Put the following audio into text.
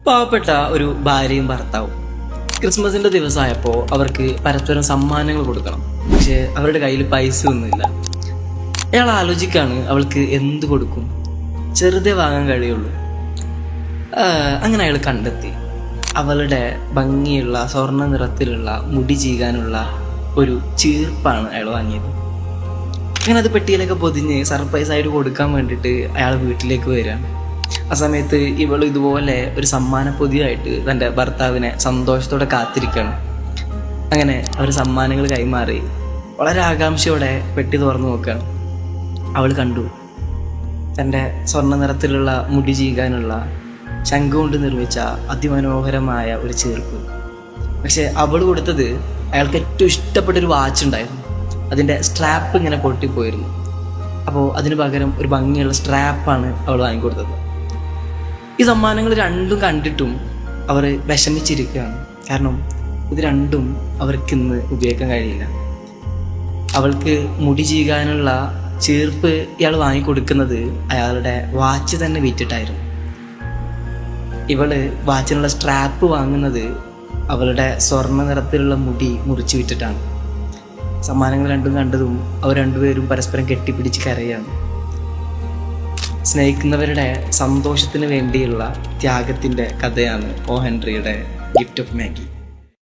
പാവപ്പെട്ട ഒരു ഭാര്യയും ഭർത്താവും ക്രിസ്മസിന്റെ ദിവസമായപ്പോൾ അവർക്ക് പരസ്പരം സമ്മാനങ്ങൾ കൊടുക്കണം. പക്ഷെ അവരുടെ കയ്യിൽ പൈസ ഒന്നുമില്ല. അയാൾ ആലോചിക്കാണ് അവൾക്ക് എന്ത് കൊടുക്കും, ചെറുതേ വാങ്ങാൻ കഴിയുള്ളൂ. അങ്ങനെ അയാൾ കണ്ടെത്തി അവളുടെ ഭംഗിയുള്ള സ്വർണ്ണ നിറത്തിലുള്ള മുടി ചീകാനുള്ള ഒരു ചീർപ്പാണ് അയാൾ വാങ്ങിയത്. അങ്ങനെ അത് പെട്ടിയിലൊക്കെ പൊതിഞ്ഞ് സർപ്രൈസായിട്ട് കൊടുക്കാൻ വേണ്ടിയിട്ട് അയാൾ വീട്ടിലേക്ക് വരികയാണ്. ആ സമയത്ത് ഇവൾ ഇതുപോലെ ഒരു സമ്മാന പൊതിയായിട്ട് തൻ്റെ ഭർത്താവിനെ സന്തോഷത്തോടെ കാത്തിരിക്കുകയാണ്. അങ്ങനെ അവർ സമ്മാനങ്ങൾ കൈമാറി വളരെ ആകാംക്ഷയോടെ പെട്ടി തുറന്നു നോക്കുകയാണ്. അവൾ കണ്ടു തൻ്റെ സ്വർണ്ണ നിറത്തിലുള്ള മുടി ചീകാനുള്ള ശംഖ് കൊണ്ട് നിർമ്മിച്ച അതിമനോഹരമായ ഒരു ചീർപ്പ്. പക്ഷെ അവൾ കൊടുത്തത് അയാൾക്ക് ഏറ്റവും ഇഷ്ടപ്പെട്ടൊരു വാച്ച് ഉണ്ടായിരുന്നു. അതിൻ്റെ സ്ട്രാപ്പ് ഇങ്ങനെ പൊട്ടിപ്പോയിരുന്നു. അപ്പോൾ അതിന് പകരം ഒരു ഭംഗിയുള്ള സ്ട്രാപ്പാണ് അവൾ വാങ്ങിക്കൊടുത്തത്. ഈ സമ്മാനങ്ങൾ രണ്ടും കണ്ടിട്ടും അവർ വിഷമിച്ചിരിക്കുകയാണ്. കാരണം ഇത് രണ്ടും അവർക്കിന്ന് ഉപയോഗിക്കാൻ കഴിയില്ല. അവൾക്ക് മുടി ചീകാനുള്ള ചീർപ്പ് ഇയാൾ വാങ്ങിക്കൊടുക്കുന്നത് അയാളുടെ വാച്ച് തന്നെ വിറ്റിട്ടായിരുന്നു. ഇവള് വാച്ചിനുള്ള സ്ട്രാപ്പ് വാങ്ങുന്നത് അവളുടെ സ്വർണ്ണ നിറത്തിലുള്ള മുടി മുറിച്ച് വിറ്റിട്ടാണ്. സമ്മാനങ്ങൾ രണ്ടും കണ്ടതും അവർ രണ്ടുപേരും പരസ്പരം കെട്ടിപ്പിടിച്ച് കരയാണ്. സ്നേഹിക്കുന്നവരുടെ സന്തോഷത്തിന് വേണ്ടിയുള്ള ത്യാഗത്തിൻ്റെ കഥയാണ് ഒ ഹെൻറിയുടെ ഗിഫ്റ്റ് ഓഫ് മാഗി.